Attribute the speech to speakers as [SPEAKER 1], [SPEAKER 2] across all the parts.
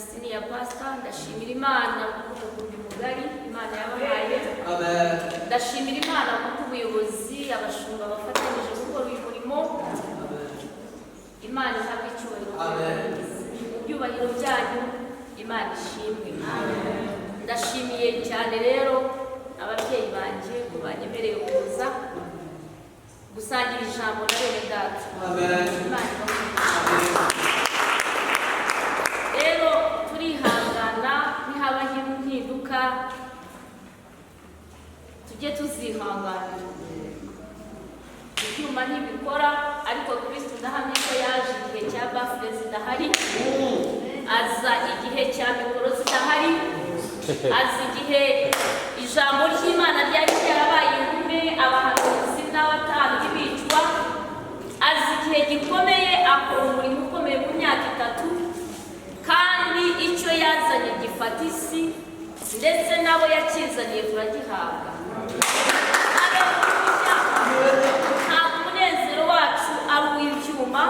[SPEAKER 1] Destiny ya Pastor, ndashimira Imana kuko kundi mugari Imana yabahaye.
[SPEAKER 2] Amen.
[SPEAKER 1] Ndashimira Imana kuko ubuyobozi abashumba bafatanyije gukora uyu murimo. Imana ihabwe icyubahiro.
[SPEAKER 2] Amen.
[SPEAKER 1] Ibyubahiro byanyu Imana ishimwe. Amen. Ndashimiye cyane rero ababyeyi banje ko banyemereye kuza gusangira ijambo na bene data.
[SPEAKER 2] Amen.
[SPEAKER 1] Imana rero turihangana nihabaho impinduka tujye tuzihangana. Ibyuma ntibikora ariko Kristo ndahamya ko yaje igihe cya bafure zidahari, aza igihe cya mikoro zidahari, aza igihe ijambo ry'Imana ryari ryarabaye ingume abahanuzi n'abatambyi bicwa, aza igihe gikomeye akora umurimo ukomeye mu myaka 3 kandi icyo yazanye gifata isi ndetse nabo yakizaniye turagihabwa. Ntabwo umunezero wacu ari uw'ibyuma,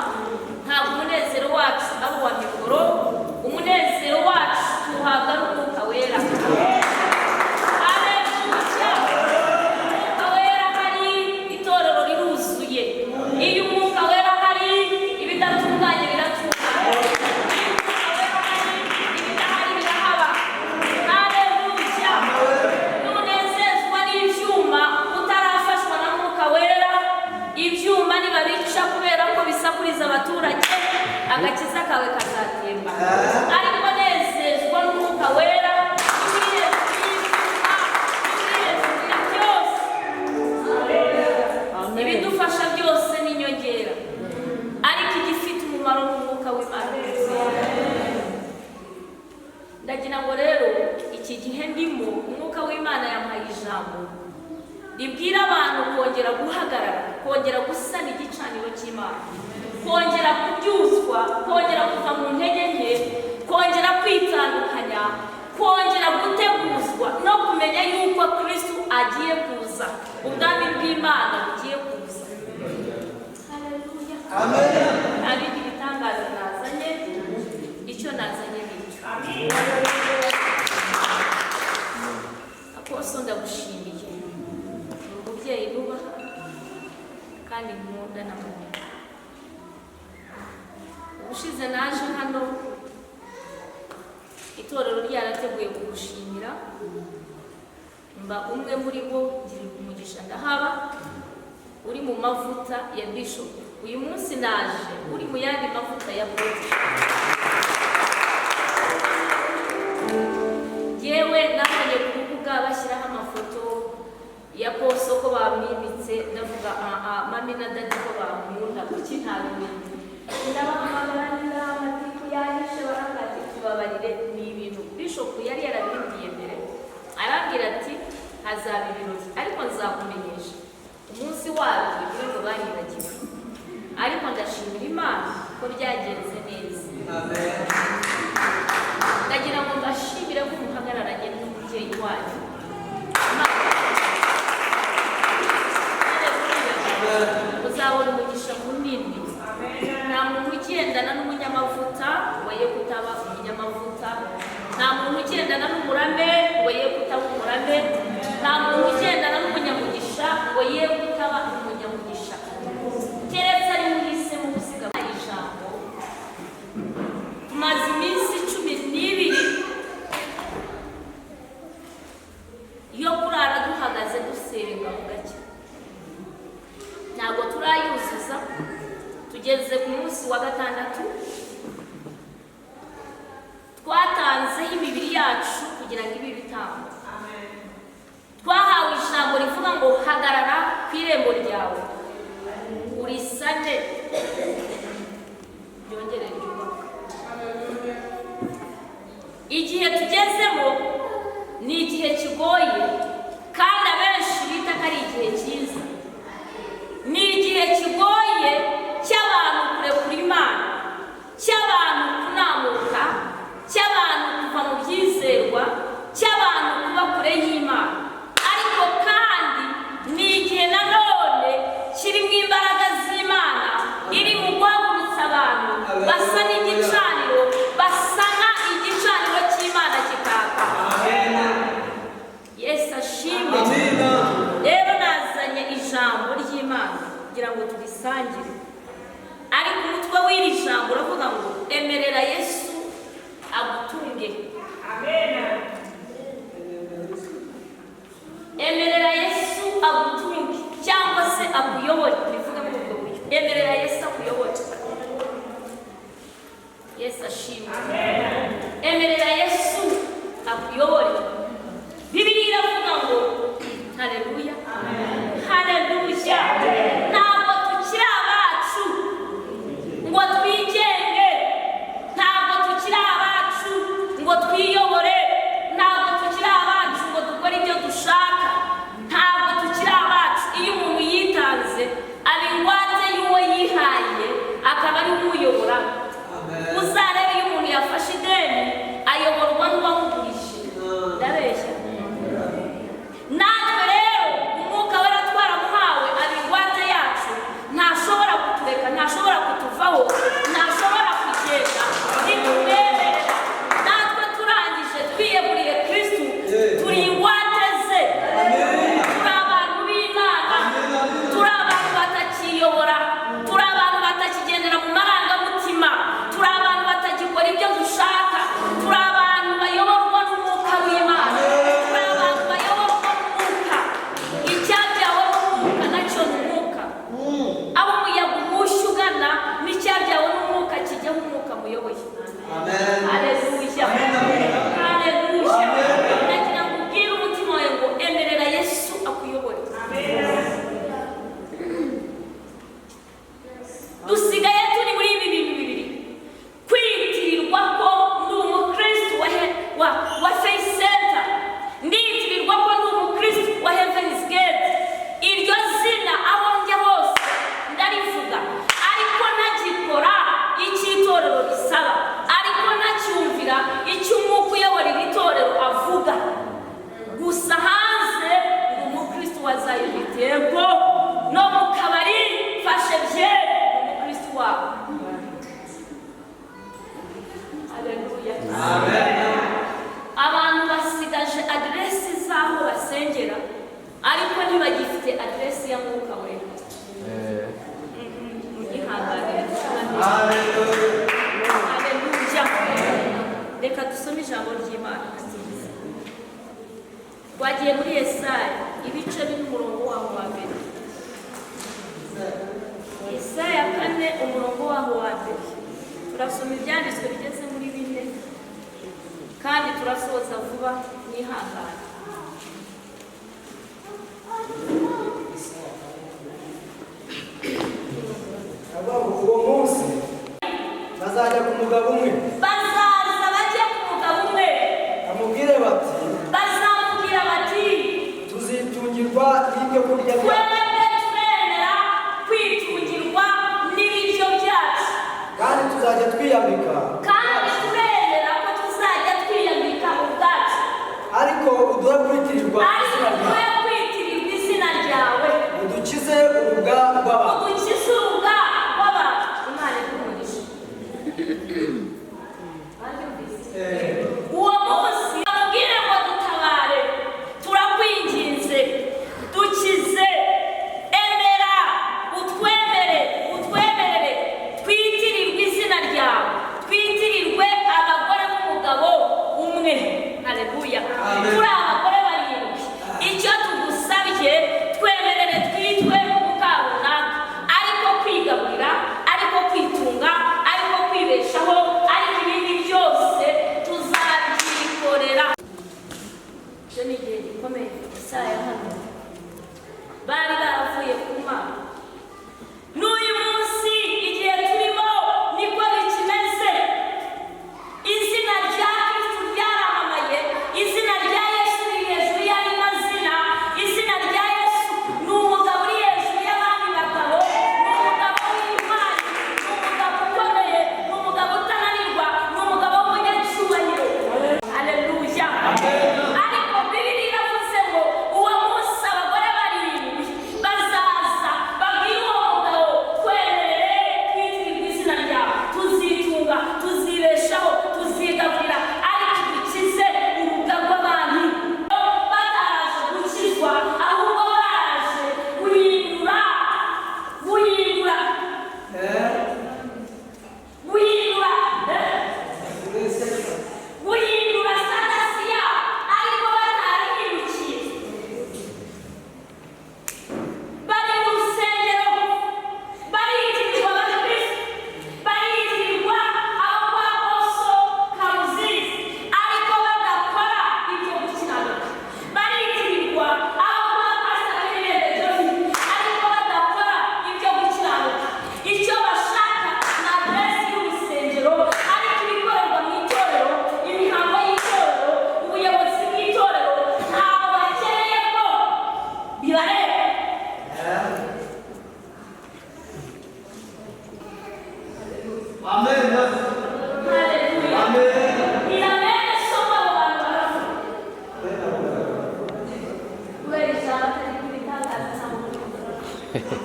[SPEAKER 1] ntabwo umunezero wacu ari uwa mikoro, umunezero wacu tuwuhabwa n'Umwuka Wera. Umwuka Wera hari itorero riruzuye. Iyo Umwuka Wera hari ibidatunganye biratungana. Ibyuma nibabica kubera ko bisakuriza abaturage agakiza kawe kazatemba. Ariko nezezwa n'Umwuka Wera ibidufasha byose n'inyongera, ariko igifite umumaro n'Umwuka w'Imana. Ndagira ngo rero iki gihe ndimo Umwuka w'Imana yampaye ijambo ribwira abantu kongera guhagarara, kongera gusana igicaniro cy'Imana, kongera kubyuzwa, kongera kuva mu ntege nke, kongera kwitandukanya, kongera guteguzwa no kumenya yuko Kristo agiye kuza, ubwami bw'Imana bugiye kuza. Haleluya.
[SPEAKER 2] Amen.
[SPEAKER 1] Ari ibitangaza nazanye, icyo nazanye n'icyo. Aposo ndagushimiye umubyeyi nubaha kandi nkunda na mama. Ubushize naje hano itorero ryarateguye kugushimira, mba umwe muri bo ngira umugisha ndahaba uri mu mavuta ya Bishop. Uyu munsi naje uri mu yandi mavuta ya Bishop. Yewe nabonye kuvuga bashyiraho amafoto ya Poso ko bamwimitse, ndavuga mami na dadi ko bamunda kuki ntabimenye. Ndabahamagara amatiku yahishe barakati tubabarire ni ibintu Bishop yari yarabimbiye mbere, arabwira ati hazaba ibirori ariko nzakumenyesha umunsi wabyo ngo banibagiwe. Ariko ndashimira Imana ko byagenze neza.
[SPEAKER 2] Amen.
[SPEAKER 1] Ndagira ngo mbashimire ko muhagararanye n'umubyeyi wanyu. Uzabona umugisha munini. Nta muntu ugendana n'umunyamavuta waye kutaba umunyamavuta, nta muntu ugendana n'umurame waye kutaba umurame, nta muntu ugendana n'umunyamugisha waye kutaba umunyamugisha. Keretse ari muhise mu gusiga ijambo. Tumaze iminsi 12 yo kurara duhagaze dusenga mu gake. Ntabwo turayuzuza, tugeze ku munsi wa 6 twatanzeho imibiri yacu kugira ngo ibi bitambo. Twahawe ijambo rivuga ngo hagarara ku irembo ryawe urisane byongere ryubaka. Igihe tugezemo ni igihe kigoye kandi abenshi bita ko ari igihe cyiza. Ni igihe kigoye cy'abantu kurekura Imana, cy'abantu kunamuka, cy'abantu kuva mu byizerwa, cy'abantu kuba kure y'Imana. Ariko kandi ni igihe nanone kirimo imbaraga z'Imana iri mu guhagurutsa abantu basana igicaniro, basana igicaniro ry'Imana kugira ngo turisangire. Ariko umutwe w'iri jambo uravuga ngo emerera Yesu agutunge. Amen. Emerera Yesu agutunge cyangwa se akuyobore. Bivuga muri ubwo buryo. Emerera Yesu akuyobore. Yesu ashimwe. Amen. Emerera Yesu akuyobore. Bibiliya iravuga ngo haleluya. Amen. Haleluya. Ntabwo tukiri abacu ngo twigenge, ntabwo tukiri abacu ngo twiyobore, ntabwo tukiri abacu ngo dukore ibyo dushaka, ntabwo tukiri abacu. Iyo umuntu yitanze aba ingwate y'uwo yihaye, akaba ari umuyobora. Uzarebe iyo umuntu yafashe ideni ayoborwa n'uwamugurije. Ndabeshya. Natwe rero umwuka wera twaramuhawe aba ingwate yacu, ntashobora kutureka, ntashobora kutuvaho, ntashobora kugenda nitubemerera. Natwe turangije twiyeguriye Kristu, turi ingwate ze. Turi abantu b'Imana, turi abantu batakiyobora, turi abantu batakigendera mu marangamutima, turi abantu batagikora ibyo dushaka, turi abantu bayoborwa n'umwuka w'Imana, turi abantu bayoborwa n'umwuka. Icyabyawe n'umwuka nacyo ni umwuka. Aho umuyaga umushyi ugana n'icyabyawe n'umwuka kijyaho umwuka muyoboye. Haleluya. Haleluya. Nagira ngo ubwire umutima wawe ngo emerera Yesu akuyobore. Dusigaye turi muri ibi bintu bibiri: kwitirirwa ko ndi umukristo wa Faith Center, nditirirwa ko ndi umukristo wa Heaven's Gate. Iryo zina aho njya hose ndarivuga, ariko ntagikora icyo itorero risaba, ariko ntacyumvira icyo umwuka uyobora iri torero avuga. Gusa hanze ndi umukristo wa Zion Temple, no mu kabari fashe bye umukristo wawe. Haleluya. Amen. Abantu basigaje aderesi z'aho basengera, ariko ntibagifite aderesi ya mwuka wera. Mugihanganire. Haleluya. Reka dusome ijambo ry'Imana. Twagiye muri Yesaya ibice by'umurongo waho wa mbere. Yesaya 4 umurongo waho wa mbere. Turasoma ibyanditswe bigeze muri 4 kandi turasoza vuba n'ihangane.
[SPEAKER 2] Uwo munsi bazajya ku mugabo umwe,
[SPEAKER 1] Bazaza bajya ku mugabo umwe,
[SPEAKER 2] bamubwire bati,
[SPEAKER 1] bazamubwira bati
[SPEAKER 2] tuzitungirwa n'ibyo kurya byacu,
[SPEAKER 1] twebwe turemera kwitungirwa n'ibiryo byacu,
[SPEAKER 2] kandi tuzajya twiyambika,
[SPEAKER 1] kandi turemera ko tuzajya twiyambika ubwacu,
[SPEAKER 2] ariko uduhe kwitirirwa izina
[SPEAKER 1] ariko
[SPEAKER 2] ryawe,
[SPEAKER 1] twe kwitirirwa izina ryawe,
[SPEAKER 2] udukize uruga rw'abantu.
[SPEAKER 1] udukize uruga rw'abantu. Imana ikumugisha. Uwo munsi bamubwire ngo dutabare, turakwinginze, dukize, emera, utwemerere, twitirirwe izina ryawe, twitirirwe abagore b'umugabo umwe. Haleluya. Turi abagore barindwi. Icyo tugusabye, twemerere twitwe muka runaka.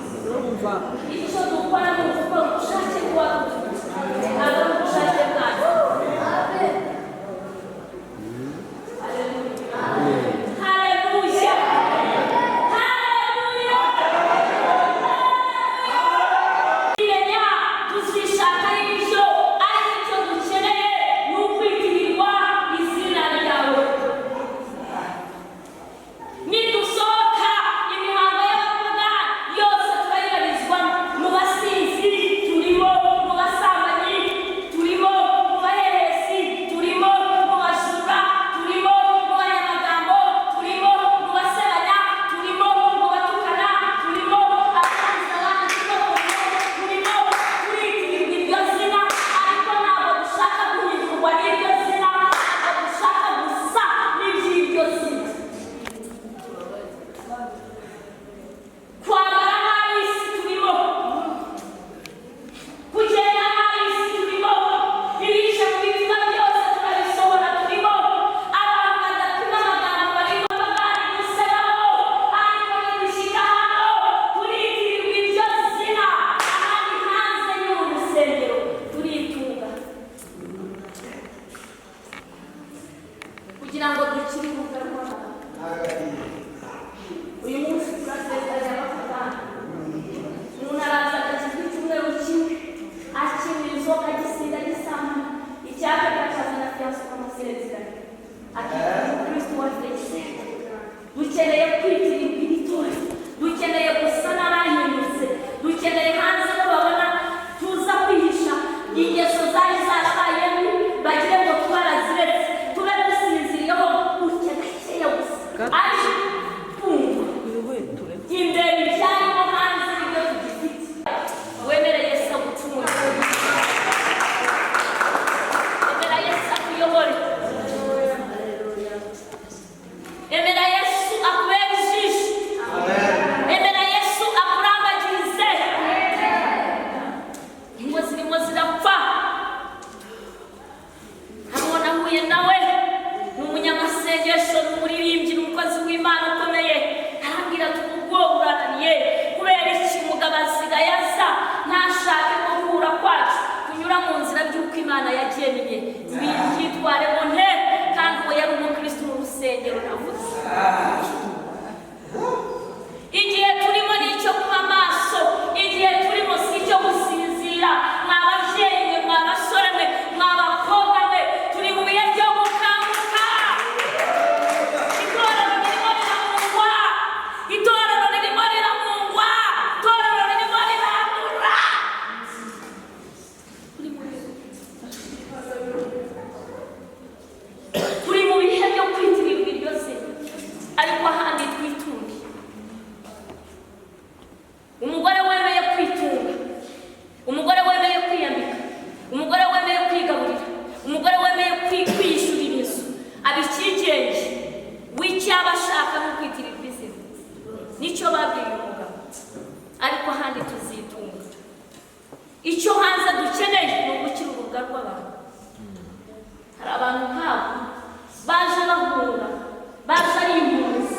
[SPEAKER 1] icyo dukora ni ugukora ubushake bwawe ntabwo ari ubushake bwacu. Haleluya, haleluya. Irenya tuzishaka ibyo ariko icyo dukeneye ni ukwitirirwa izina ryawe. Nidusohoka imihango y'abapagani yose turayibarizwa mu basinzi turimo, mu basambanyi turimo, mu bahehesi turimo, mu bajura turimo, mu banyamagambo turimo, mu basebanya turimo, mu batukana turimo, abasangiza abandi turimo, turitirirwa iryo zina ariko ntabwo dushaka guhindurwa n'iryo zina, ntabwo dushaka gusa n'iby'iryo zina. Kwambara nk'ab'isi turimo, kugenda nk'ab'isi turimo, ibice mu mitima byose turabisohora turimo, abantu badapima amagambo barimo abagani dusebamo, ariko nidushyira hano turitirirwa iryo zina, ahandi hanze y'uru rusengero turitunga kugira ngo dukire urubuga rw'abantu. Uyu munsi turasezeranya abapagani. Umuntu araza agakizwa icyumweru kimwe, akinywa inzoga, agisinda, agisambana, icyaka akazana fiyanse amasezerano, akitwa umukristo wa feza. Dukeneye kwitirirwa iri torero, dukeneye gusa n'abahindutse, dukeneye hanze ko babona tuza kwihisha ingeso zari zarabaye mbi, bagire ngo twaraziretse, tube dusinziriyeho gutya gakeya gusa, ariko twumva imbere ibyarimo hanze ibyo tugifite. Wemere Yesu agucungure, emera Yesu akuyobore, emera Yesu akubere ijisho, emera Yesu akurambagirize. Ingo zirimo zirapfa. Hano nahuye nawe, ni umunyamasengesho, ni umuririmbyi, ni umukozi w'Imana ukomeye. Arambwira ati ubwo burananiye kubera iki umugabo asigaye aza ntashake ko guhura kwacu kunyura mu nzira by'uko Imana yagennye, byitwaremo nte kandi uwo yari umukristo mu rusengero navuze. Igihe turimo ni icyo kuba maso, igihe turimo si icyo gusinzira. Mwa babyeyi mwe, mwa basore mwe, mwa bakobwa mwe, turi mu bihe byo gukanguka. Itorero ririmo riramungwa, itorero ririmo riramungwa, itorero ririmo rirandura. Turi mu bihe byo kwitirirwa iryo zina, ariko ahandi twitunge. Umugore wemeye kwitunga, umugore wemeye kwiyambika, umugore wemeye kwigaburira, umugore wemeye kwiyishyurira inzu, abikigenge w'icyaba ashaka no kwitirirwa izina. Nicyo babwiye umugabo, ariko ahandi tuzitunga. Icyo hanze dukeneye ni ugukira urubuga rw'abantu. Hari abantu nk'abo baje bahunga, baje ari impunzi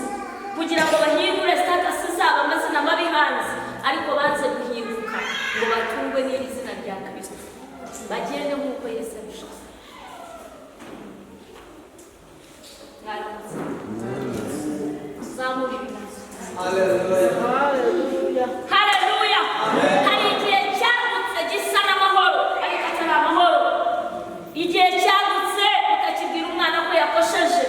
[SPEAKER 1] kugira ngo bahindure status zabo, amazina mabi hanze, ariko banze guhinduka ngo batungwe n'iri zina rya Kristo, bagende nk'uko Yesu abishaka. Mwaramutse, tuzamure ibiganza.
[SPEAKER 2] Haleluya.
[SPEAKER 1] Haleluya. Hari igihe cyagutse gisa n'amahoro ariko atari amahoro. Igihe cyagutse utakibwira umwana ko yakosheje.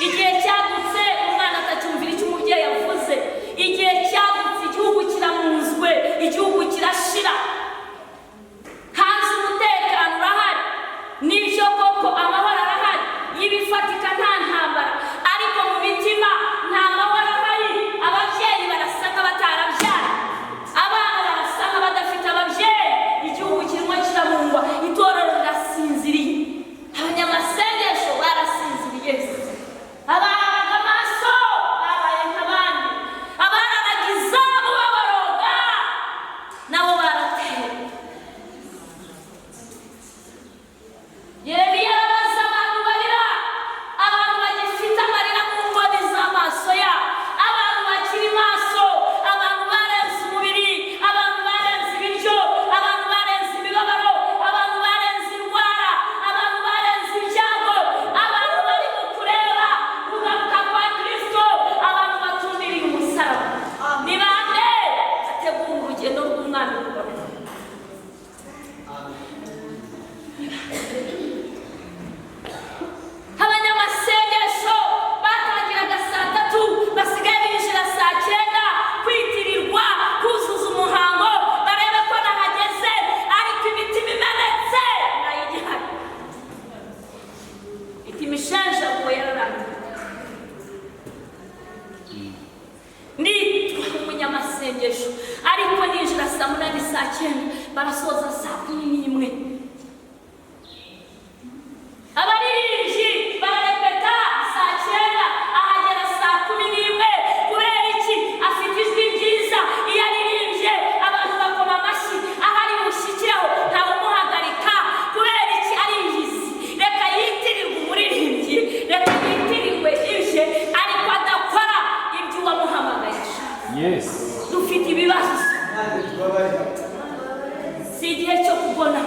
[SPEAKER 1] Igihe cyagutse umwana atacyumvira icyo umubyeyi yavuze. Igihe cyagutse igihugu kiramunzwe, igihugu kirashira. Hanze umutekano urugendo rw'umwami rukomeye. Abanyamasengesho batangiraga saa 3 basigaye binjira saa 9 kwitirirwa kuzuza umuhango barebe ko nahageze, ariko imitima imenetse nayo igihari. Imitima ishenjaguwe yararangiye. Nitwa umunyamasengesho ariko ninjira saa 8 saa 9 barasoza saa 11. Abaririmbyi bararepeta saa 9 ahagera saa 11. Kubera iki? Afite ijwi ryiza, iyo aririmbye abantu bakoma amashyi, ahari mushyikiraho ntawe umuhagarika. Kubera iki? Ariyizi. Reka yitirirwe umuririmbyi, reka yitirirwe ibye, ariko adakora ibyo uwamuhamagaye.
[SPEAKER 3] Yes.
[SPEAKER 1] Dufite ibibazo, si igihe cyo kubona.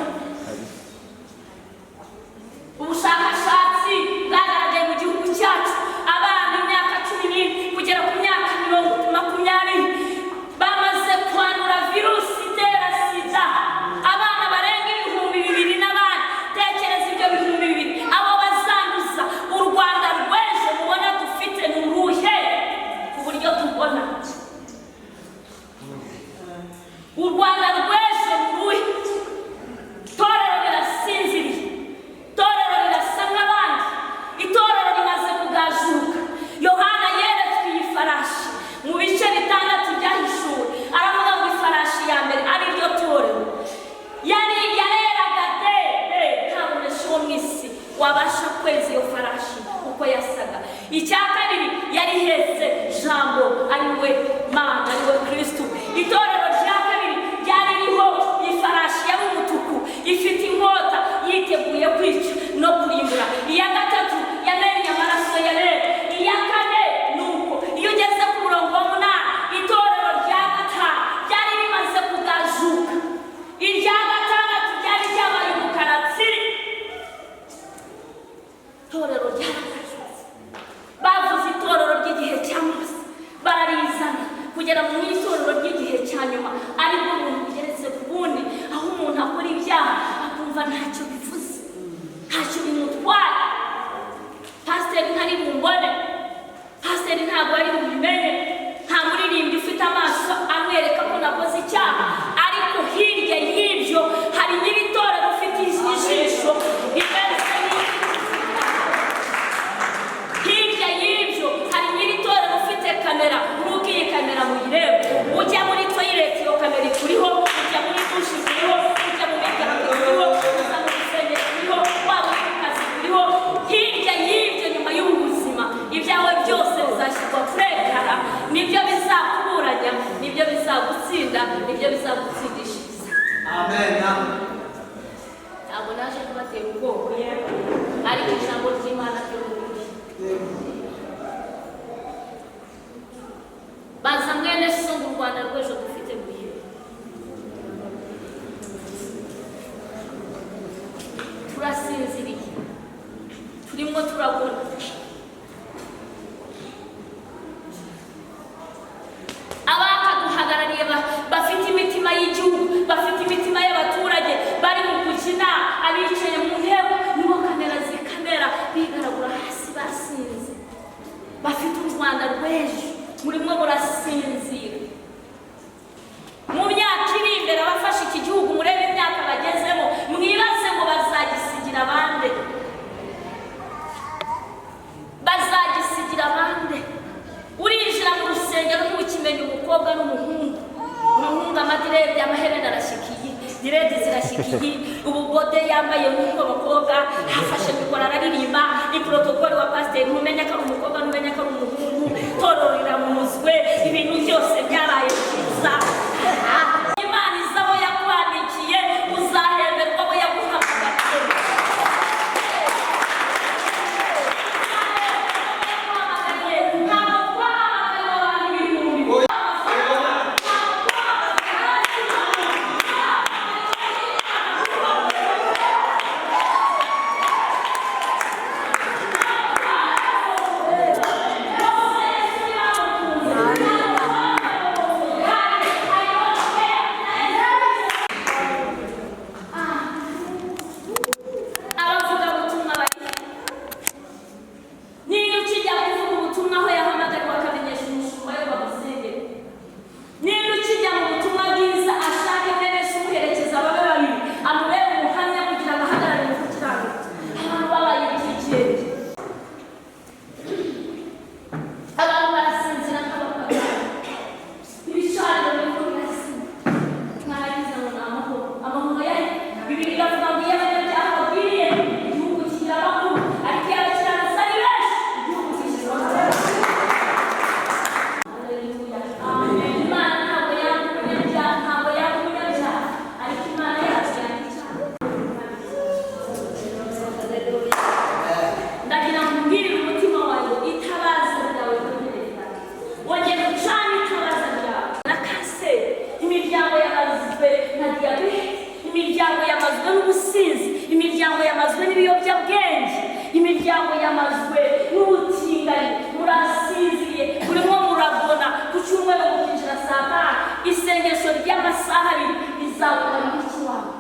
[SPEAKER 1] Ubushakashatsi bwagaragaye mu gihugu cyacu abana imyaka 10 kugera ku myaka 20 bamaze kwandura virusi itera sida. Abana barenga 2,000 n'abandi. Tekereza ibyo 2,000 abo bazanduza. U Rwanda rw'ejo mubona dufite n'uruhe ku buryo tubona. U Rwanda rw'ejo n'uruhe. Torero rirasinziriye, torero rirasa nk'abandi, itorero rimaze kugajuka. Yohana yeretswe iyi farashi mu bice 6 byahishuwe, aravuga ngo ifarashi ya mbere ari ryo torero yareraga ntabonesha uwo mu isi wabasha kweza iyo farashi uko yasaga. Icya kabiri yari ihetse jambo ari we Mana, ari we Kristo. Itorero rya kabiri ryari ririho ifarashi yari umutuku ifite inkota yiteguye kwica no kurimbura. Iya gatatu yamenye amaraso ya rero. Iya kane nuko iyo ugeze ku murongo wa 8 itorero rya gatanu ryari rimaze kugajuka. Irya gatandatu ryari ryabaye umukaratsiri. Itorero ryaragajutse. Bavuze itorero ry'igihe cya Mose bararizana kugera mu itorero ry'igihe cya nyuma, ariko umuntu ugeretse ku bundi, aho umuntu akora ibyaha akumva ntacyo bivuze, ntacyo bimutwaye. Pasiteri ntari bumbone, pasiteri ntabwo ari bubimenye, nta muririmbyi ufite amaso amwereka ko nakoze icyaha, ariko hirya y'ibyo hari nyir'itorero ufite ijisho rimeze hirya y'ibyo hari nyir'itorero ufite kamera. Nuko iyi kamera muyirebe, ujya muri toilet iyo kamera ikuriho, ujya muri dushe ikuriho, ujya mu miryango ikuriho, uza mu rusengero ikuriho, waba uri ku kazi ikuriho. Hirya y'ibyo nyuma y'ubu buzima ibyawe byose bizashyirwa kuri ekara. Nibyo bizakuburanya, nibyo bizagutsinda, nibyo bizagutsindishiriza.
[SPEAKER 2] Amen.
[SPEAKER 1] Ntabwo naje kubatera ubwoko, ariko ijambo ry'Imana ryo mu bihe. Baza mwene so mu Rwanda rw'ejo dufite mu bihe. Turasinziriye, turimo turabona. Abakaduhagarariye bafite imitima y'igihugu, bafite imitima y'abaturage, bari mu kukina, abicaye mu ntebe nibo kamera zikamera bigaragura hasi basinze. Bafite u Rwanda rw'ejo murimo murasinzira. Mu myaka iri imbere abafashe iki gihugu murebe imyaka bagezemo, mwibaze ngo bazagisigira abande, bazagisigira abande. Urinjira mu rusengero ntukimenya umukobwa n'umuhungu. Umuhungu amadirede amaherena arashyikiye, direde zirashyikiye, ubugode yambaye nk'uko abakobwa, hafashe mikoro araririmba. Ni protokoli wa pasiteri, ntumenya ko ari umukobwa, ntumenya ko ari umuhungu. Torero riramuzwe, ibintu byose byabaye byiza. Imana izabo yakwandikiye, uzahemberwa abo yaguhamagariye. diyabete, imiryango yamazwe n'ubusinzi, imiryango yamazwe n'ibiyobyabwenge, imiryango yamazwe n'ubutinganyi. Murasinziriye, murimo murabona ku cyumweru mukinjira saa tanu, isengesho ry'amasaha abiri rizabura n'ikiwabo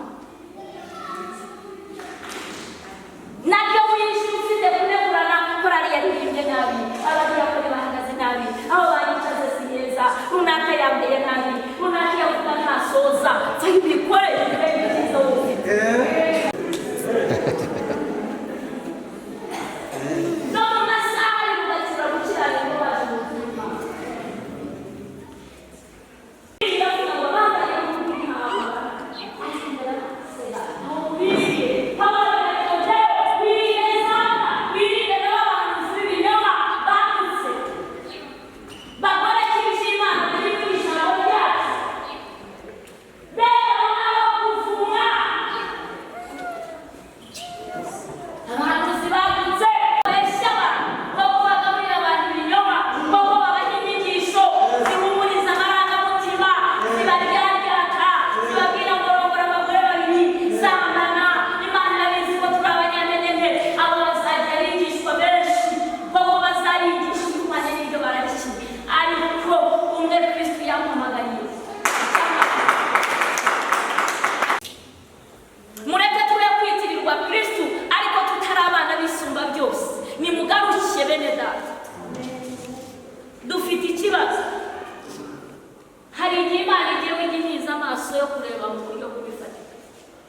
[SPEAKER 1] nabyo winjira ufite kunegurana korari yaririmbye nabi, abadiyakoni bahagaze nabi, aho banyicaze si heza, runaka yambaye nabi, runaka yavuga ntasoza, vayo ubikore ibyiza wowe. No mu masaha ari mugakira gukiranirwa baje mu buzima. Iravuga ngo bambaye nk'intama,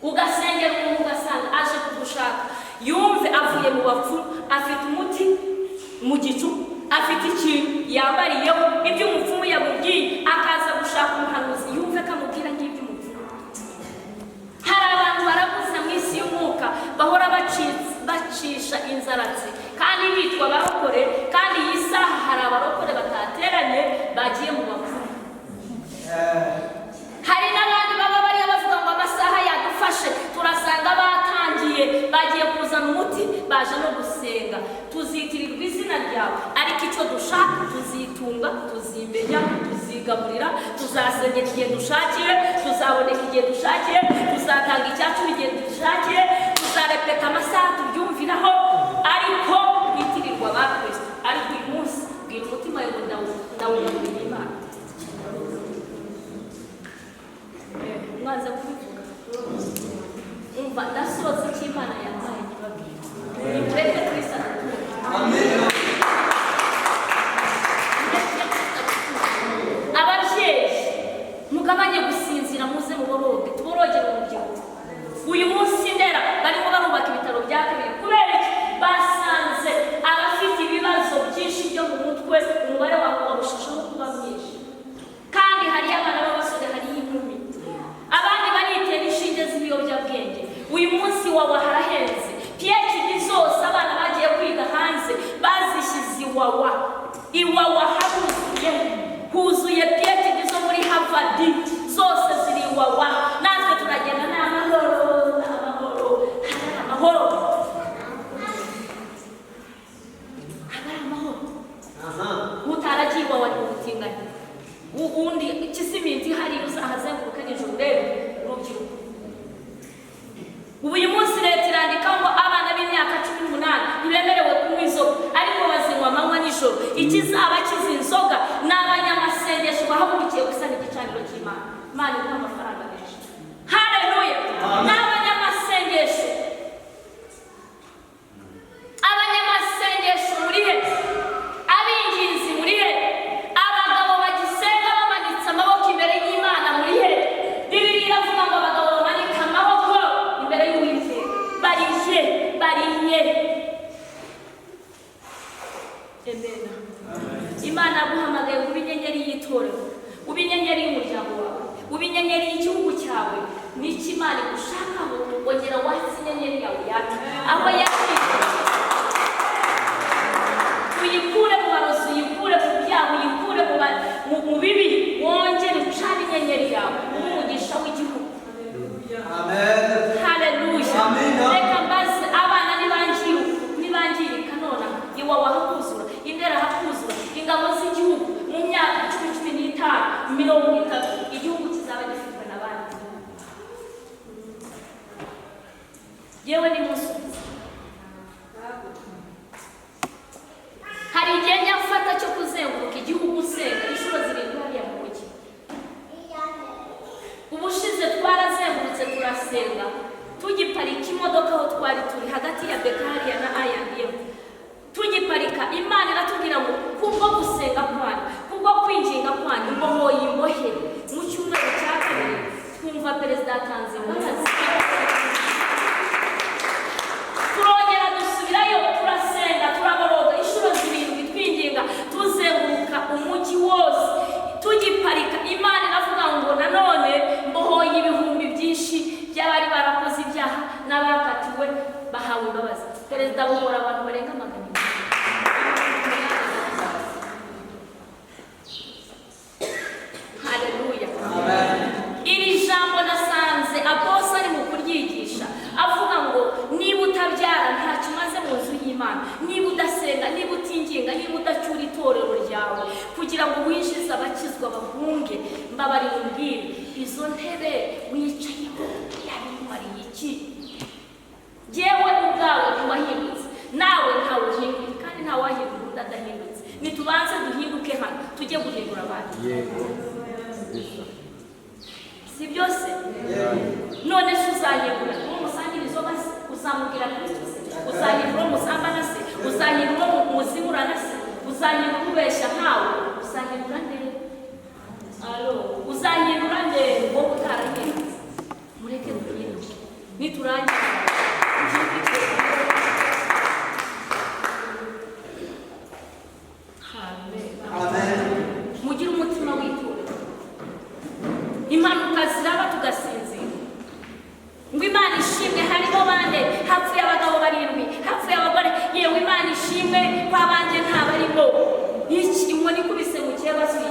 [SPEAKER 1] ugasengera umuntu ugasanga aje kugushaka, yumve avuye mu bapfu, afite umuti mu gicu, afite ikintu yambariyeho ibyo umupfumu yamubwiye, akaza gushaka umuhanuzi yumve kamubwira nk'ibyo umupfumu. Hari abantu baraguza mu isi y'umwuka bahora bacisha inzaratsi kandi bitwa barokore, kandi iyi saha hari abarokore batateranye bagiye mu bapfumu. Hari n'abandi baba bariya bavuga ngo amasaha yadufashe, turasanga batangiye bagiye kuzana umuti, baje no gusenga. Tuzitirirwa izina ryawe, ariko icyo dushaka tuzitunga, tuzimenya, tuzigaburira, tuzasengera igihe dushakiye, tuzaboneka igihe dushakiye, tuzatanga icyacu igihe dushakiye, tuzarepeka amasaha tubyumviraho, ariko twitirirwa ba Kristo. Ariko uyu munsi bwira umutima wawe ndawumenye Imana. Mwaza kubivuga umva ndasoza icyo Imana yampaye nyibabwira, nimureke Kristo adutunge. Amen. Ababyeyi mugabanye gusinzira, muze muboroge, tuborogere urubyiruko. Uyu munsi Ndera barimo barubaka ibitaro bya kabiri, kubera iki? Basanze abafite ibibazo byinshi byo mu mutwe umubare wabo warushijeho kuba mwinshi, kandi hariyo abana b'abasore, hariyo inkumi, abandi baritera inshinge z'ibiyobyabwenge. Uyu munsi wawe harahenze, PhD zose abana bagiye kwiga hanze bazishyize iwawa huzuye PhD zo muri Harvard, zose ziri iwawa. Natwe turagenda n'amahoro, utaragiye iwawa ni ubutinganyi. Ubundi ikisiminti hari uzahazenguruka nijoro rero urubyiruko. Uyu munsi leta irandika ngo abana b'imyaka 18 ntibemerewe kunywa inzoga, ariko bazinywa amanywa nijoro. Ikizaba kiza inzoga ni abanyamasengesho bahagurukiye gusana igicaniro cy'Imana. Imana imuha amafaranga menshi. Haleluya. Ni abanyamasengesho. Abanyamasengesho muri he? Abinginzi muri he? Abagabo bagisenga bamanitse amaboko imbere y'Imana muri he? Bibiliya iravuga ngo abagabo bamanika amaboko imbere y'Uwiteka. Bariye. Amen. Imana yaguhamagaye kuba inyenyeri y'itorero, uba inyenyeri y'umuryango wawe, uba inyenyeri y'igihugu cyawe. N'iki Imana igushakaho, wongera wahise inyenyeri yawe yaka aho yari, uyikure mu barozi, uyikure mu byaha, uyikure mu bibi, wongere ucane inyenyeri yawe, ube umugisha w'igihugu.
[SPEAKER 2] Amen.
[SPEAKER 1] Haleluya.
[SPEAKER 2] Amen.
[SPEAKER 1] Reka mbaze abana nibangirika nona iwawe hakuzura, Indera hakuzura, ingabo z'igihugu mu myaka 15, 30, igihugu kizaba gifitwe n'abandi. ubushize twarazengurutse turasenga tugiparika imodoka aho twari turi hagati ya Bekariya na Ayandiyemu tugiparika Imana iratubwira ngo kubwo gusenga kwanyu kubwo kwinginga kwanyu mbohoye imbohe mu cyumweru cya kabiri twumva perezida atanze imbabazi turongera dusubirayo turasenga turaboroga inshuro zirindwi twinginga tuzenguruka umujyi wose tugiparika Imana iravuga ngo nanone mbohoye ibihumbi byinshi by'abari barakoze ibyaha n'abakatiwe bahawe imbabazi. Perezida bohora abantu barenga 100. Haleluya. Iri jambo nasanze aposa ari mu kuryigisha avuga ngo niba utabyara nta kimaze mu nzu y'Imana, niba udasenga, niba utinginga, niba udacyura itorero ryawe kugira ngo winjize abakizwa bahunge, mbabari umbwire izo ntebe wicayeho yabimariye iki? Jewe ubwawe ntiwahindutse, nawe ntawe uhinduye, kandi ntawahindura undi adahindutse. Nitubanze duhinduke hano tujye guhindura abantu. Si byose? None se uzahindura umusangirizo base, uzamubwira Kristo se, uzahindura umusambana se, uzahindura umuzimurana se, uzahindura ubeshya ntawe, uzahindura nde? Uzahindura nde ngo utarahindutse? Mureke duhinduke niturangiza. Mugire umutima w'itorero. Impanuka ziraba tugasinzira ngo Imana ishimwe harimo bande hapfuye abagabo 7 hapfuye abagore yewe Imana ishimwe kwa banje ntabarimo iki inkoni kubise mu cyeba siyo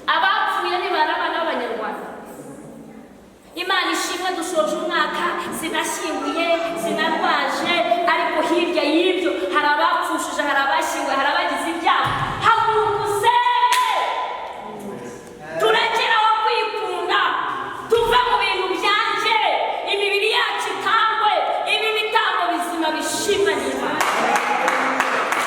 [SPEAKER 1] abapfuye ni barabana b'Abanyarwanda. Imana ishimwe dushoje umwaka sinashyinguye sinarwaje ariko hirya y'ibyo hari abapfushije hari abashyinguye hari abagize ibyaha. Haguruka usenge turekere aho kwikunda tuve mu bintu byanje imibiri yacu itangwe ibi bitambo bizima bishimwa n'Imana.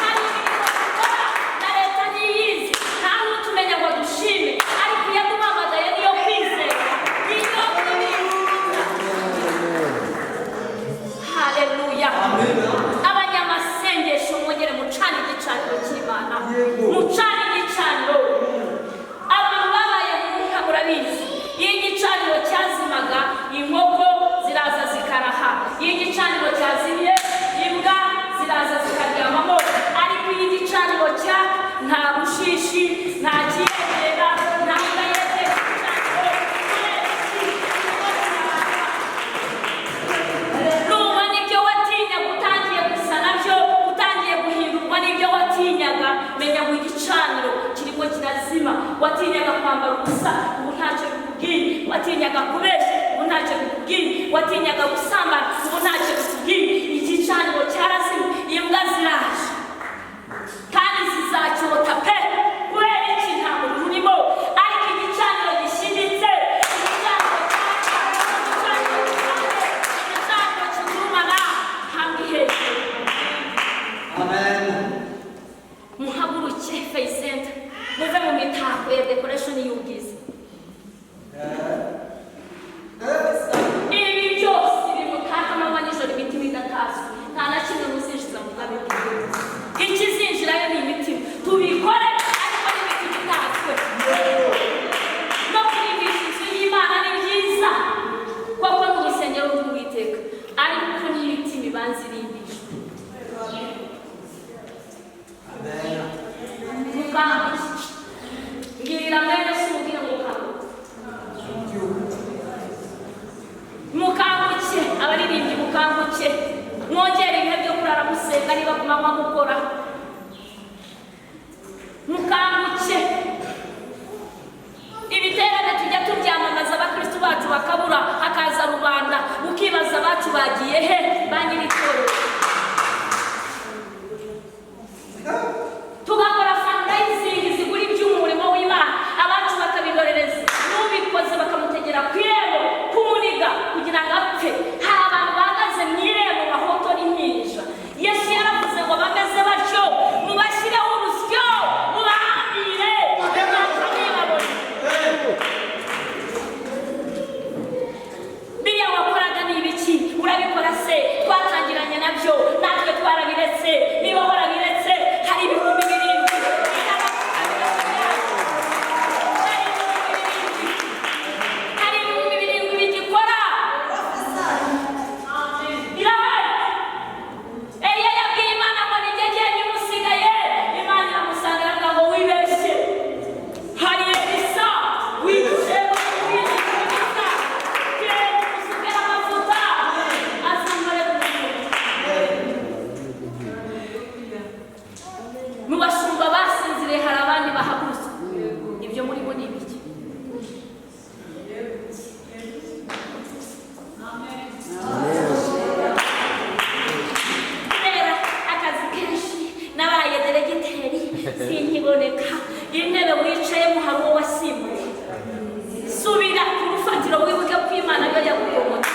[SPEAKER 1] Hari ibintu dukora na leta ntiyizi nta n'utumenya ngo dushime ariko iyo duhamagaye niyo kwizera niyo kubizeza. Haleluya. Abanyamasengesho mwongere mucane igicaniro cy'Imana, mucane igicaniro. Abantu babaye mu mwuka murabizi iyo igicaniro cyazimaga inkoko ziraza zikaraha, iyo igicaniro cyazimye imbwa ziraza zikaryamamo, ariko iyo igicaniro cya nta bushishi nta kiyegera nta mbwa yegera igicaniro nuba nibyo watinyaga utangiye gusa nabyo utangiye guhindurwa n'ibyo watinyaga menya ngo igicaniro kirimo kirazima. Watinyaga kwambara ubusa ubu ntacyo bikubwiye, watinyaga kubeshya ubu ntacyo bikubwiye, watinyaga gusambana ubu ntacyo bikubwiye. Igicaniro cyarazima, imbwa ziraje kandi zizacyota pe kubera iki nta muntu urimo, ariko igicaniro gishyiditse igicaniro kigurumana hamwe hejuru. Muhaguruke Faith Center muve mu mitako ya decoration y'ubwiza. Ibi byose bimutaka amanywa nijoro imitima idatazwe nta na kimwe muzinjiza mu bwami bw'Imana. Ikizinjirayo ni imitima tubikore ariko n'imitima itazwe. No kurimbisha inzu y'Imana ni byiza kuko ni urusengero rw'Uwiteka ariko n'imitima ibanza irimbishwa. Muganga ngirira mwene se umubwire ngo nkiboneka intebe wicayemo hari uwo wasimbuye subira ku rufatiro wibuke ko Imana yo yakuyomotse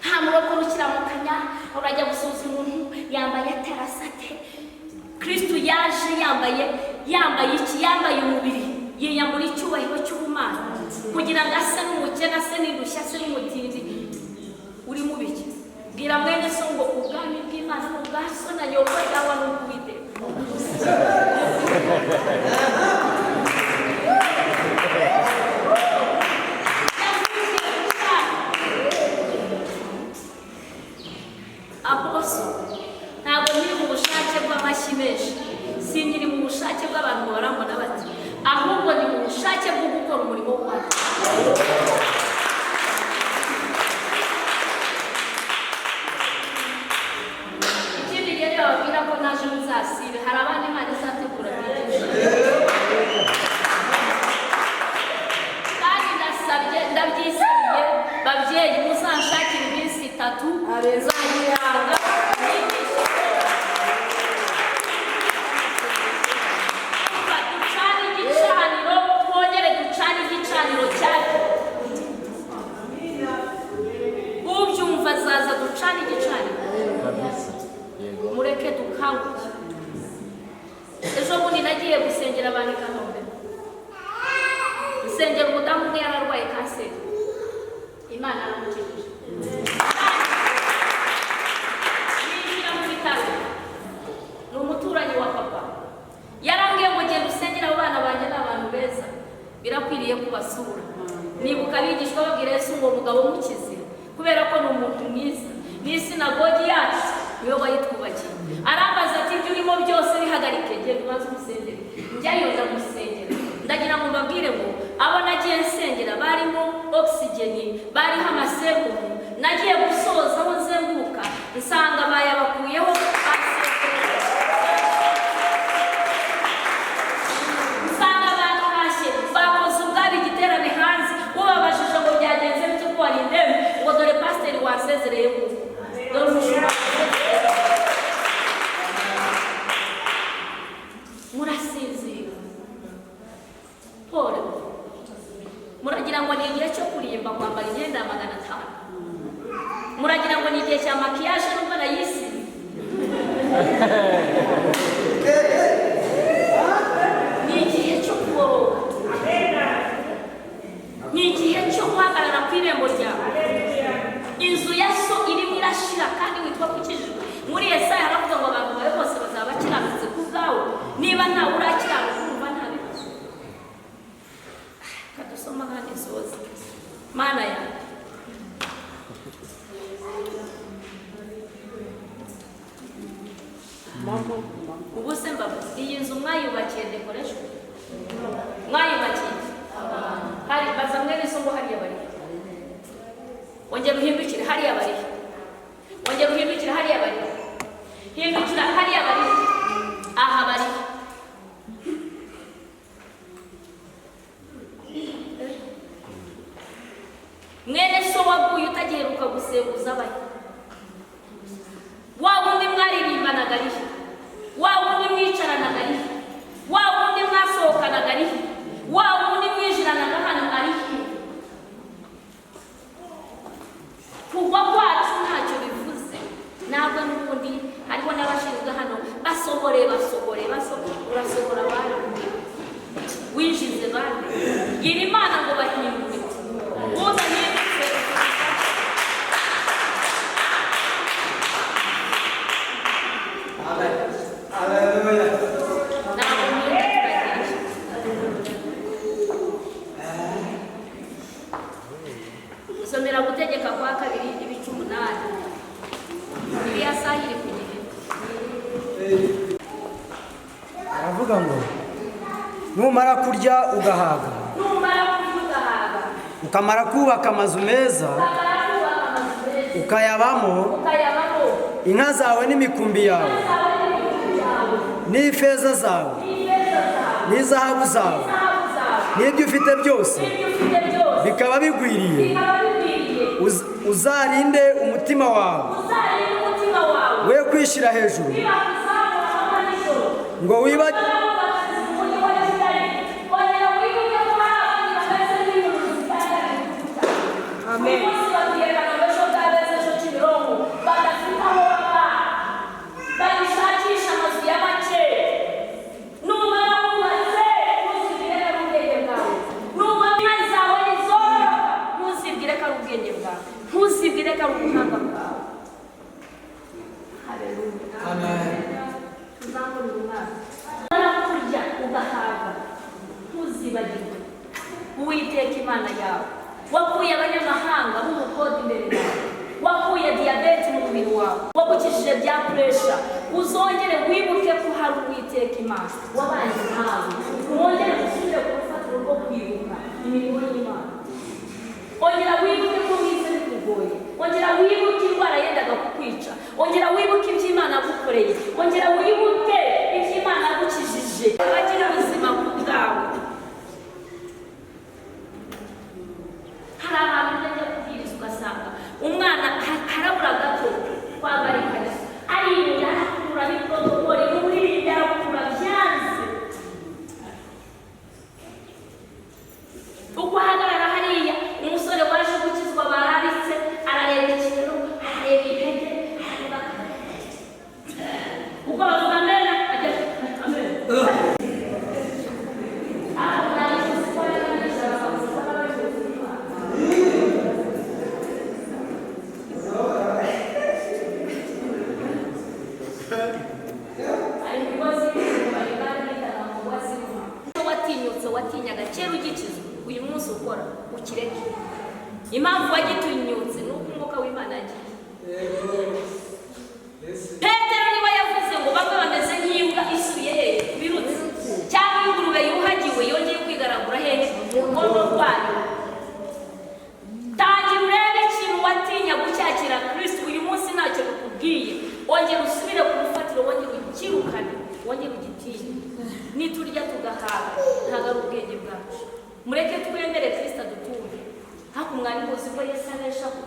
[SPEAKER 1] nta muroko rukiramukanya urajya gusuzuma umuntu yambaye terasate Kristo yaje yambaye iki yambaye umubiri yiyambura icyubahiro cy'ubumana kugira ngo ase n'umukene ase n'indushya ase n'umutindi uri mu biki bwira mwene so ngo ubwami bw'Imana n'ubwa so na nyoko yawe n'ubwite Aposo ntabwo nyiri mu bushake bw'amashyi menshi sinyiri mu bushake bw'abantu barambona bati ahubwo ni mu bushake bwo gukora umurimo w'Imana ikindi rero babwira ko naje muzasibe hari abandi Imana izategura kandi ndabyisabiye babyeyi muzanshakira iminsi 3 zanyiranga zaza ducana igicaniro mureke dukanguke ejo bundi nagiye gusengera abantu i Kanombe gusengera umudamu umwe yararwaye kanseri Imana aramukijije yinjira mu bitaro ni umuturanyi wa papa yarambwiye ngo genda usengera abo bana banjye n'abantu beza birakwiriye kubasura nibuka abigishwa babwira Yesu ngo mugabo mukize kubera ko ni umuntu mwiza ni sinagogi yacu niwe wayitwubakiye arambaza ati ibyo urimo byose bihagarike genda ubanze umusengere njyayo ndamusengera ndagira ngo mbabwire ngo abo nagiye nsengera barimo oxygeni bariho amaserumu nagiye gusoza aho nzenguruka nsanga bayabakuyeho nsanga abantu hashye bakoze ubwabo igiterane hanze ubabajije ngo byagenze byo ko wari indembe ngo dore pasiteri wasezereye ngo dore umushumba murasinzira pole muragira ngo ni igihe cyo kurimba kwambara imyenda ya 500 muragira ngo ni igihe cya makiyaje n'ubwo nayisize ni igihe cyo kuboroga ni igihe cyo guhagarara ku irembo ryawe inzu ya so irimo irashira kandi witwa kukijijwe muri Yesaya haravuga ngo abantu bawe bose bazaba bakiranutse ku bwawe niba ntawe urakiranuka urumva nta bibazo kadusoma kandi soza Mana yanjye ubu se mbabuze iyi nzu mwayubakiye decoration mwayubakiye hari baza mwene so ngo hariya bari wongera uhimbikire hariya bari wongera uhimbikire hariya bari hindukira hariya bari aha bari mwene so waguye utagiheruka guseguza bari wa wundi mwaririmbanaga ari wa wundi mwicaranaga ari wa wundi mwasohokanaga ari wa wundi mwijiranaga hano ari kugwa kwacu ntacyo bivuze ntabwo n'ubundi hariho n'abashinzwe hano basohore urasohora bandi winjize bandi gira Imana ngo bahindure uzanye somera gutegeka kwa 2:18 iriya saha iri ku gihe
[SPEAKER 3] aravuga ngo numara kurya ugahaga ukamara kubaka amazu meza ukayabamo inka zawe n'imikumbi yawe n'ifeza zawe n'izahabu zawe n'ibyo ufite byose bikaba bigwiriye uzarinde umutima wawe
[SPEAKER 1] wawe
[SPEAKER 3] we kwishyira hejuru
[SPEAKER 1] niba kuzamura amanywa n'ijoro
[SPEAKER 3] ngo wibage
[SPEAKER 1] Amen. Ntuzibwire ko ari ubuhanga bwawe. Haleluya.
[SPEAKER 2] Amen.
[SPEAKER 1] Tuzamurire umwana. Kurya ugahaga. Ntuzibagirwe Uwiteka Imana yawe. Wakuye abanyamahanga b'umukode imbere yawe. Wakuye diyabete mu mubiri wawe. Wagukijije bya puresha. Uzongere wibuke ko hari Uwiteka Imana wabanye nawe. Wongere gusubire ku rufatiro rwo kwibuka imirimo y'Imana. Ongera wibuke ko wize bikugoye. Ongera wibuke indwara yendaga kukwica. Ongera wibuke ibyo Imana yagukoreye. Ongera wibuke ibyo Imana yagukijije. Abagira ubuzima bwawe. Hari abantu bajya kubwiriza ugasanga umwana harabura gato kwagarikanya. Ari yarakura n'ipotokoli n'umuririmbyi yarakura byanze. Uko ahagarara hariya umusore waje gukizwa bararitse arareba ikintu arareba intege arareba uko bavuga mbere ajya amen watinyaga kera ugikizwa uyu munsi ukora ukireke. Impamvu wagitinyutse ni uko umwuka w'Imana yagiye. Petero niwe yavuze ngo bamwe bameze nk'imbwa isuye hehe birutse cyangwa ingurube yuhagiwe yongeye kwigaragura hehe mu rugomo rwayo. Tangira urebe ikintu watinya gucyakira Kristo uyu munsi ntacyo bikubwiye. Wongera usubire ku rufatiro, wongere ukirukane, wongere ugitinye. Niturya tugahaga ntabwo ari ubwenge bwacu. Mureke twemere Kristo adutunge. Haku mwari muzi ko Yesu aneshaho.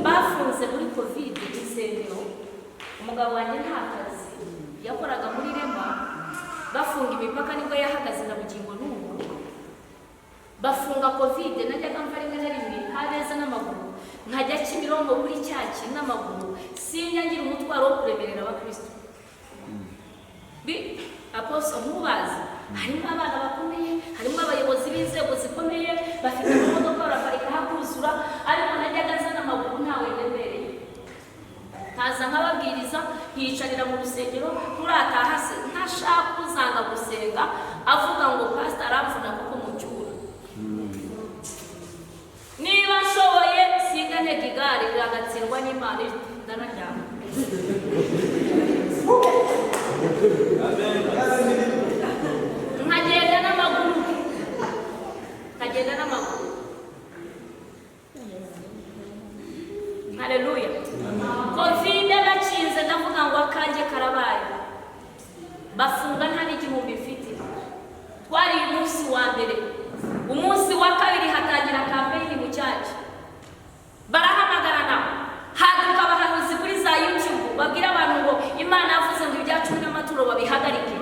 [SPEAKER 1] Bafunze muri Covid insengero. Umugabo wanjye nta kazi yakoraga muri Rema. Bafunga imipaka nibwo yahagaze na bugingo n'ubu. Bafunga Covid najyaga mva rimwe na rimwe habeza n'amaguru. Nkajya Kimironko kuri cyaki n'amaguru. Sinyangira umutwaro wo kuremerera abakristo. Apostle mubazi harimo abana bakomeye, harimo abayobozi b'inzego zikomeye bafite imodoka baraparika hakuzura, ariko najyaga nzana amaguru ntawe nemereye. Ntaza nkababwiriza yicarira mu rusengero turataha se ntashaka uzanga gusenga avuga ngo pastor aramvuna kuko mucyura. Niba nshoboye singa ntega igare biragatsindwa n'Imana ndanajyana. Nkagenda n'amaguru. Haleluya. Covid bakinze ndavuga ngo akanjye karabaye. Bafunga nta n'igihumbi mfite. Twari umunsi wa mbere. Umunsi wa kabiri hatangira campaign mu cyacu. Barahamagarana. Haduka abahanuzi kuri za YouTube babwira abantu ngo Imana yavuze ngo ibyacu n'amaturo babihagarike.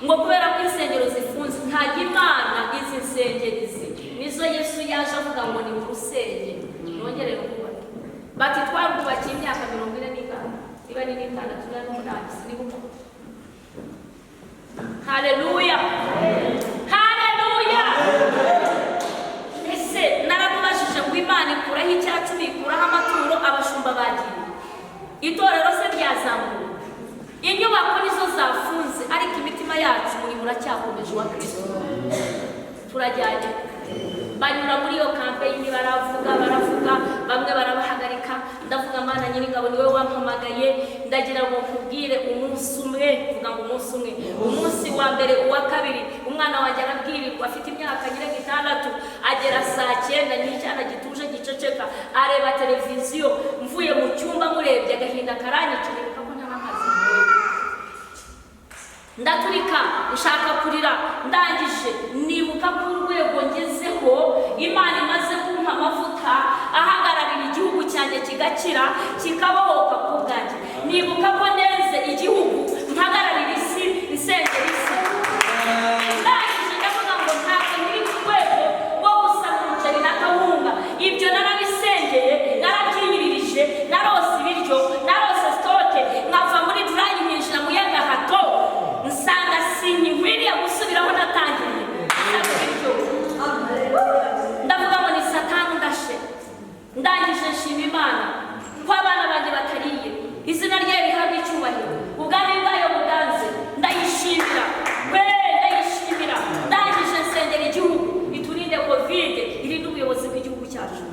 [SPEAKER 1] Ngo kubera ko insengero zifunze nta Imana izi nsengerizi nizo Yesu yaje avuga ngo ni urusenge. Nongere kuba bati twarubakiye imyaka 45 iba ni 6 sinibuka. Haleluya. Haleluya. Ese narabubashije ngo Imana ikuraho icyacu ikuraho amaturo abashumba bagiye. Itorero se ryazamuye. Inyubako nizo zafunze ariko imitima yacu muri muracyakomeje wa Kristo. Turajyanye. Banyura muri iyo campaign baravuga bamwe barabahagarika. Ndavuga Mana Nyiringabo niwe wampamagaye ndagira ngo nkubwire umunsi umwe, vuga ngo umunsi umwe. Umunsi wa mbere uwa kabiri umwana wanjye arabwirirwa afite imyaka 6 agera saa 9 n'icyana gituje giceceka areba televiziyo mvuye mu cyumba murebye agahinda karanyicira ko nta nakazi. Ndaturika nshaka kurira ndangije nibuka ko urwego ngezeho Imana imaze kumpa amavuta ahagararira igihugu cyanjye kigakira kikabohoka ku bwanjye. nibuka ko neze igihugu mpagararira isi nsengera isi ndangije ndavuga ngo ntabwo niri ku rwego rwo gusaba umuceri na kawunga ibyo narabisengeye narabyiyiririje narose ibiryo narose sitoke nkava muri durayi nkinjira mu y'agahato nsanga sinkwiriye gusubiraho natangiriye ndavuga ngo ni satani ndashe ndangije nshima Imana ko abana banjye batariye izina rye rihabwa icyubahiro ubwami bwayo buganze ndayishimira ndayishimira ndangije nsengera igihugu iturinde kovide irinde ubuyobozi bw'igihugu cyacu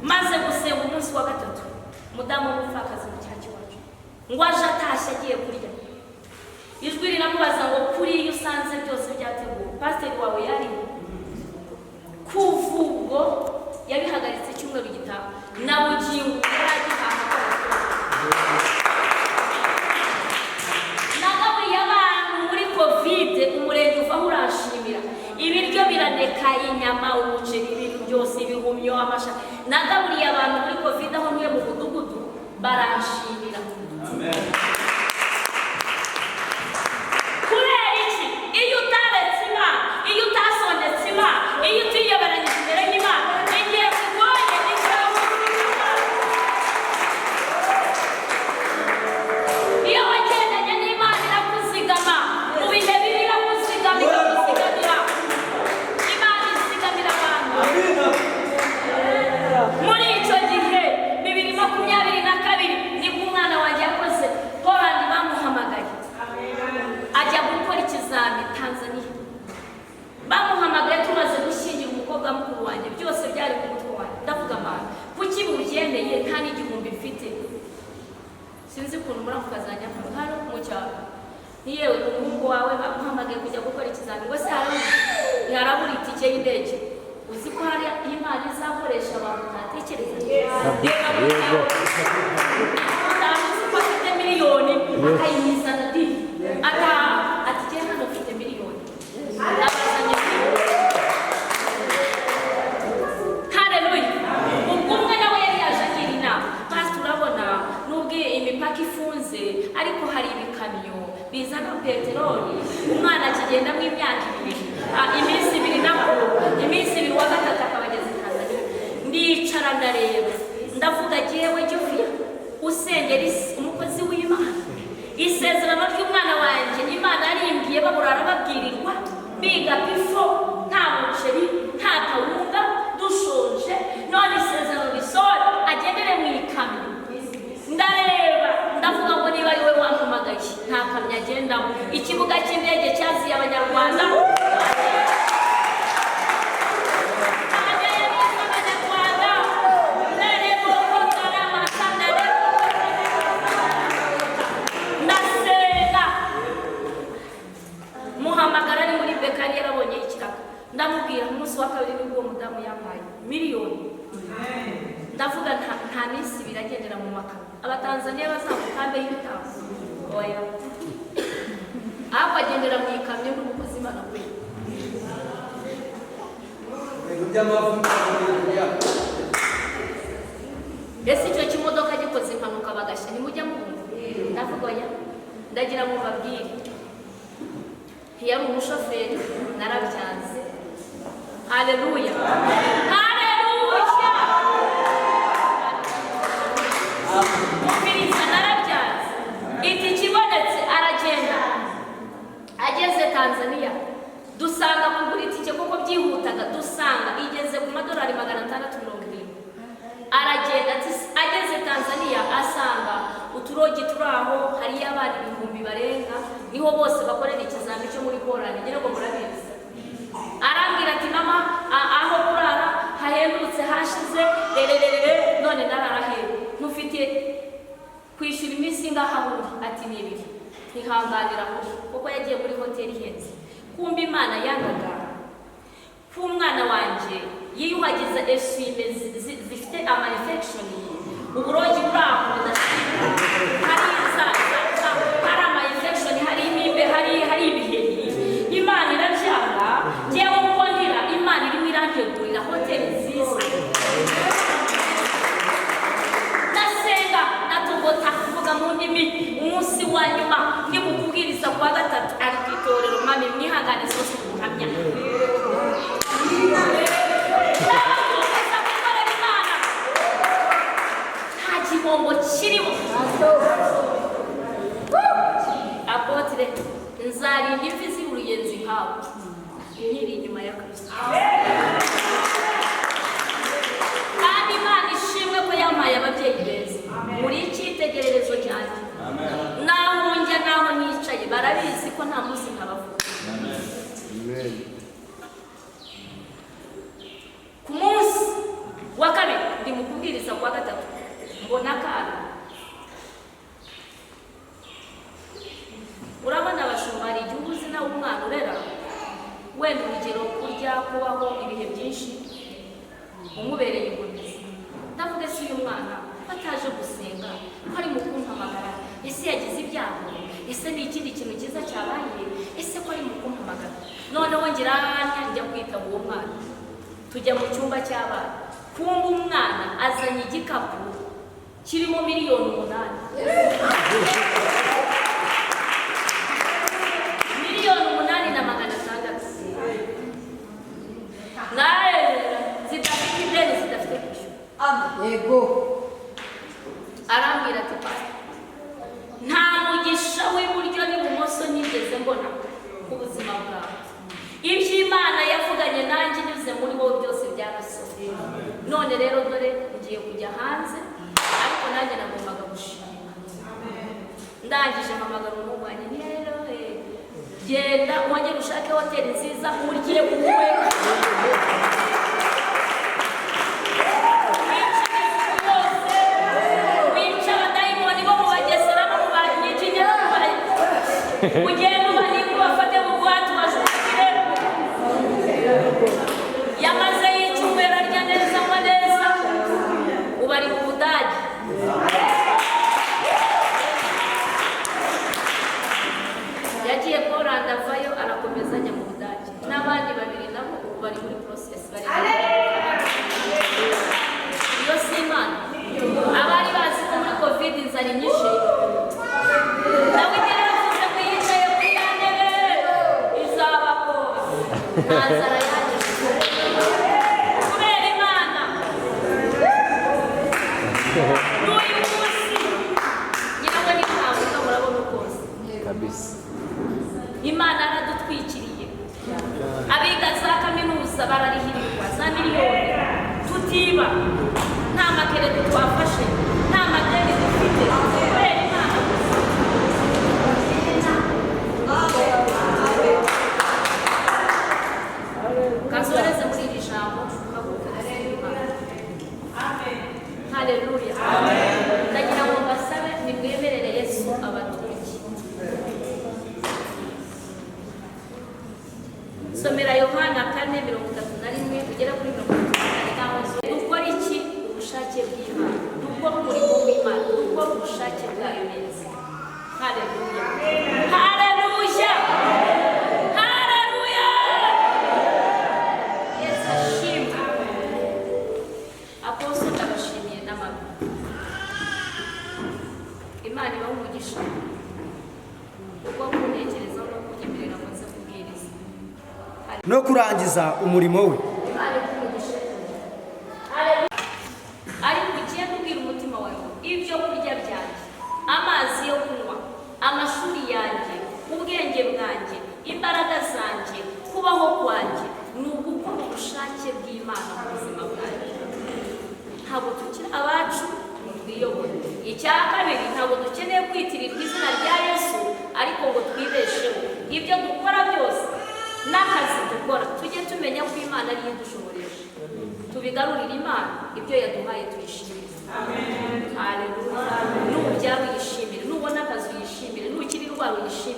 [SPEAKER 1] maze gusenga umunsi wa gatatu mudamu w'umupfakazi mu cyacu wacu ngo aje atashye agiye kurya ijwi riramubaza ngo kuri iyo usanze byose byateguwe pasiteri wawe yari kuva ubwo yabihagaritse icyumweru gitaha na bugingo yaragihaha nagaburiye abantu muri kovide umurenge uvaho urashimira ibiryo biraneka inyama umuceri ibintu byose ibihumyo amasha nagaburiye abantu muri kovide aho ntuye mu mudugudu barashimira kubera iki iyo utaretse Imana iyo utasondetse Imana iyo utiyoberanyije imbere y'Imana igihe kugoye iyo wagendanye n'Imana irakuzigama mu bihe bibi irakuzigama ikakuzigamira Imana izigamira abantu muri icyo gihe 2022 nibwo umwana wanjye yakoze Poland bamuhamagaye ajya gukora ikizami Tanzania bamuhamagaye tumaze gushyingira umukobwa mukuru wanjye byose byari ku mutwe wanjye ndavuga Mana kuki bubyemeye nta n'igihumbi mfite sinzi ukuntu muri ako kazajya hano mu cyaro niyewe umuhungu wawe bamuhamagaye kujya gukora ikizami ngo se harabura itike y'indege uzi ko hari Imana izakoresha abantu ntatekereza yego ndamuzi ko afite miliyoni akayimizana di ati jye hano mfite miliyoni ndabazanye haleluya ubwo umwe nawe yari yaje agira inama pastor urabona nubwo imipaka ifunze ariko hari ibikamyo bizana peteroli umwana akigendamo imyaka 2 iminsi 2 nakuru iminsi 2 wa gatatu akabageza Tanzania ndicara ndareba ndavuga jyewe Jovia usengera umukozi w'Imana isezerano ry'umwana wanjye Imana yarimbwiye baburara babwirirwa biga pifo nta muceri nta kawunga dushonje none isezerano risora agendere mu ikamyo ndareba ndavuga ngo niba ari we wampamagaye nta kamyo agendamo ikibuga cy'indege cyaziye abanyarwanda muhamagara ari muri bekari yarabonye ikiraka ndamubwira umunsi wa kabiri nibwo mudamu yampaye miliyoni ndavuga nta minsi biragendera mu makamyo abatanzaniya bazamukambe y'ibitabo oya ahubwo agendera mu ikamyo n'umukozi Imana kwe ese icyo kimodoka gikoze impanuka bagashya nimujya mubumva ndavuga oya ndagira ngo babwire yari umushoferi narabyanze haleluya haleluya umviriza narabyanze iki kibonetse aragenda ageze Tanzania dusanga kugura itike kuko byihutaga dusanga igeze ku madolari 670 aragenda ageze Tanzania asanga uturogi turaho hari abana 1000 barenga niho bose bakorera ikizami cyo muri Poland nyine ngo murabizi arambwira ati mama aho kurara hahendutse hashize rererere none nararahewe ntufite kwishyura iminsi ngaho ati ni 2 ntihanganira kuko yagiye muri hoteli ihenze kumba Imana yangaga k'umwana wanjye yiyuhagiza eswime zifite ama infection uburogi buraho budashira hari ama infection hari imimbe hari ibiheri Imana irabyanga jewe uko ndira Imana irimo irantegurira hoteli nziza ndasenga natugota kuvuga mu ndimi nyuma ndi mukubwiriza kwa gatatu ari kwitorero mami mwihangane zose umuhamya nta kibombo kirimo apotre nzarinda imvi z'uruyenzi nkawe nkiri inyuma ya Kristo kandi Imana ishimwe ko yampaye ababyeyi beza muri icyitegererezo cyanjye naho njya naho nicaye barabizi ko nta munsi nkabavuga ku munsi wa kabiri ndi mu kubwiriza kwa gatatu mbona akana urabona abashumba hari igihe uzi nawe umwana urera wenda urugero kurya kubaho ibihe byinshi umubereye ingomezi ndavuga se uyu mwana bataje gusenga ko ari mu kumpamagara ese yagize ibyago ese ni ikindi kintu cyiza cyabaye ese ko ari mu kumpamagara noneho ngira njya kwita uwo mwana tujya mu cyumba cy'abana kumva umwana azanye igikapu kirimo miliyoni 8 miliyoni 8,600 nawe zidafite ideni zidafite kwishyura
[SPEAKER 4] yego
[SPEAKER 1] arambwira ati nta mugisha w'iburyo n'ibumoso nigeze mbona ku buzima bwawe iby'Imana yavuganye nanjye nyuze muri wowe byose byarasohoye none rero dore ngiye kujya hanze ariko nanjye nagombaga gushima ndangije mpamagara umugwanyi rero genda wongere ushake hoteli nziza urye kuwe ugenda ubaniko bafate bugwate ubashukire yamaze y'icyumweru arya neza ngo neza ubu ari mu Budage yagiye Poland avayo arakomeza ajya mu Budage n'abandi babiri nabo ubu bari muri process bari iyo si Imana abari bazi ko muri covid inzara inyishe nawe nzara yaje kubera Imana n'uyu munsi nyirawe n'impamvu murabona rwose
[SPEAKER 5] kabisa
[SPEAKER 1] Imana yaradutwikiriye abiga za kaminuza bararihirirwa za miliyoni tutiba nta makerere twafashe nta madeni dufite kubera Imana kasoreze muri iri jambo haleluya ndagira ngo mbasabe nimwemerere Yesu abatuye somera Yohana 4:31 kugera kuri 35 dukora iki ubushake bw'Imana dukora umurimo w'Imana dukora ubushake bwayo neza haleluya haleluya Imana ibaho umugisha ubwo kuntekerezaho no kunyemerera ngo nze kubwiriza
[SPEAKER 3] no kurangiza umurimo we
[SPEAKER 1] ariko ugiye kubwira umutima wawe ibyo kurya byanjye amazi yo kunywa amashuri yanjye ubwenge bwanjye imbaraga zanjye kubaho kwanjye ni ugukora ubushake bw'Imana mu buzima bwanjye ntabwo tukiri abacu twiyobore icya kabiri ntabwo dukeneye kwitirirwa izina rya Yesu ariko ngo twibesheho ibyo dukora byose n'akazi dukora tujye tumenya ko Imana ariyo idushoboresha tubigarurire Imana ibyo yaduhaye tuyishimire amen haleluya nubyara uyishimire nubona akazi uyishimire nukiri rwaro uyishimire